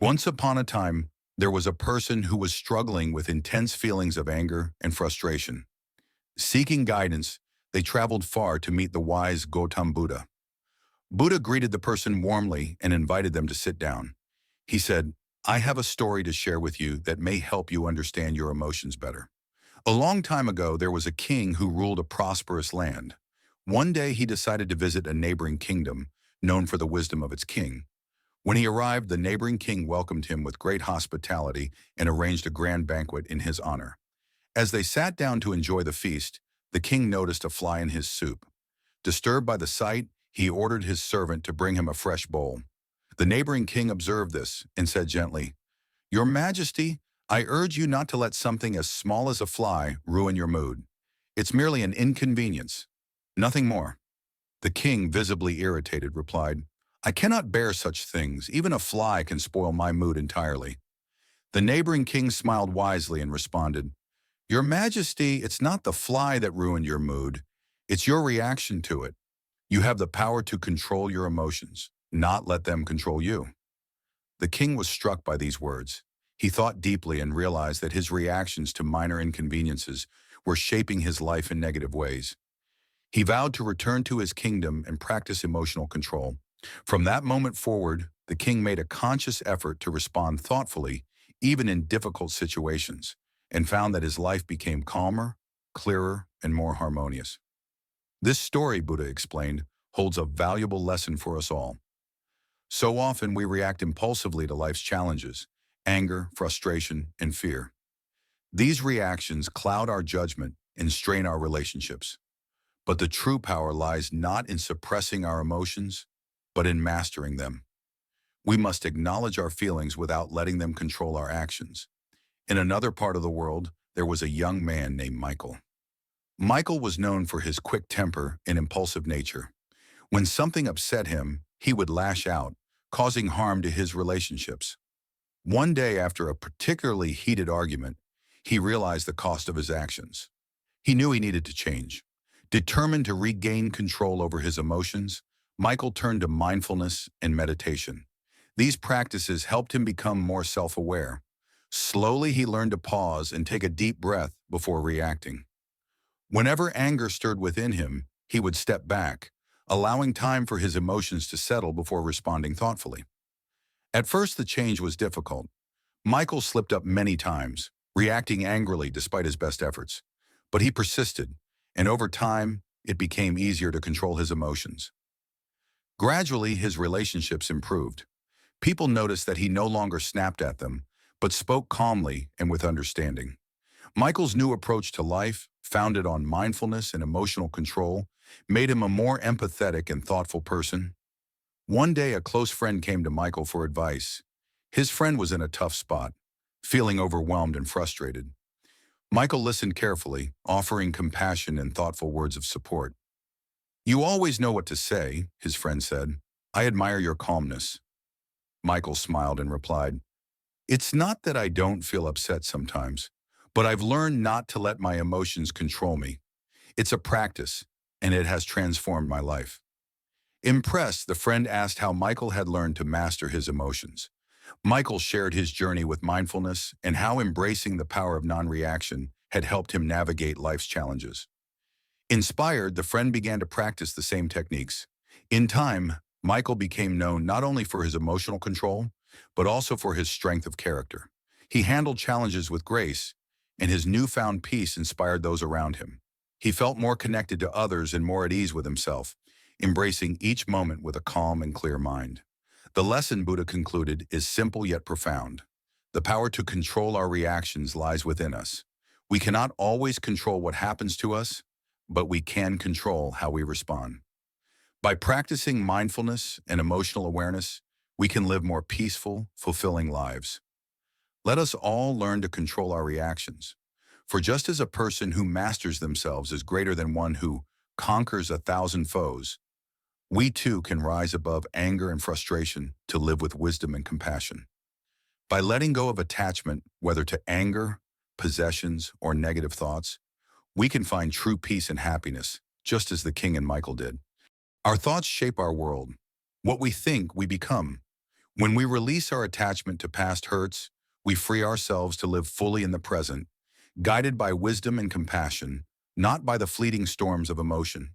Once upon a time, there was a person who was struggling with intense feelings of anger and frustration. Seeking guidance, they traveled far to meet the wise Gautam Buddha. Buddha greeted the person warmly and invited them to sit down. He said, "I have a story to share with you that may help you understand your emotions better." A long time ago, there was a king who ruled a prosperous land. One day, he decided to visit a neighboring kingdom, known for the wisdom of its king. When he arrived, the neighboring king welcomed him with great hospitality and arranged a grand banquet in his honor. As they sat down to enjoy the feast, the king noticed a fly in his soup. Disturbed by the sight, he ordered his servant to bring him a fresh bowl. The neighboring king observed this and said gently, "Your Majesty, I urge you not to let something as small as a fly ruin your mood. It's merely an inconvenience, nothing more." The king, visibly irritated, replied, "I cannot bear such things. Even a fly can spoil my mood entirely." The neighboring king smiled wisely and responded, "Your Majesty, it's not the fly that ruined your mood. It's your reaction to it. You have the power to control your emotions, not let them control you." The king was struck by these words. He thought deeply and realized that his reactions to minor inconveniences were shaping his life in negative ways. He vowed to return to his kingdom and practice emotional control. From that moment forward, the king made a conscious effort to respond thoughtfully, even in difficult situations, and found that his life became calmer, clearer, and more harmonious. This story, Buddha explained, holds a valuable lesson for us all. So often we react impulsively to life's challenges, anger, frustration, and fear. These reactions cloud our judgment and strain our relationships. But the true power lies not in suppressing our emotions, but in mastering them. We must acknowledge our feelings without letting them control our actions. In another part of the world, there was a young man named Michael. Michael was known for his quick temper and impulsive nature. When something upset him, he would lash out, causing harm to his relationships. One day, after a particularly heated argument, he realized the cost of his actions. He knew he needed to change. Determined to regain control over his emotions, Michael turned to mindfulness and meditation. These practices helped him become more self-aware. Slowly, he learned to pause and take a deep breath before reacting. Whenever anger stirred within him, he would step back, allowing time for his emotions to settle before responding thoughtfully. At first, the change was difficult. Michael slipped up many times, reacting angrily despite his best efforts. But he persisted, and over time, it became easier to control his emotions. Gradually, his relationships improved. People noticed that he no longer snapped at them, but spoke calmly and with understanding. Michael's new approach to life, founded on mindfulness and emotional control, made him a more empathetic and thoughtful person. One day, a close friend came to Michael for advice. His friend was in a tough spot, feeling overwhelmed and frustrated. Michael listened carefully, offering compassion and thoughtful words of support. "You always know what to say," his friend said. "I admire your calmness." Michael smiled and replied, "It's not that I don't feel upset sometimes, but I've learned not to let my emotions control me. It's a practice, and it has transformed my life." Impressed, the friend asked how Michael had learned to master his emotions. Michael shared his journey with mindfulness and how embracing the power of non-reaction had helped him navigate life's challenges. Inspired, the friend began to practice the same techniques. In time, Michael became known not only for his emotional control, but also for his strength of character. He handled challenges with grace, and his newfound peace inspired those around him. He felt more connected to others and more at ease with himself, embracing each moment with a calm and clear mind. The lesson, Buddha concluded, is simple yet profound. The power to control our reactions lies within us. We cannot always control what happens to us, but we can control how we respond. By practicing mindfulness and emotional awareness, we can live more peaceful, fulfilling lives. Let us all learn to control our reactions. For just as a person who masters themselves is greater than one who conquers 1,000 foes, we too can rise above anger and frustration to live with wisdom and compassion. By letting go of attachment, whether to anger, possessions, or negative thoughts, we can find true peace and happiness, just as the king and Michael did. Our thoughts shape our world. What we think, we become. When we release our attachment to past hurts, we free ourselves to live fully in the present, guided by wisdom and compassion, not by the fleeting storms of emotion.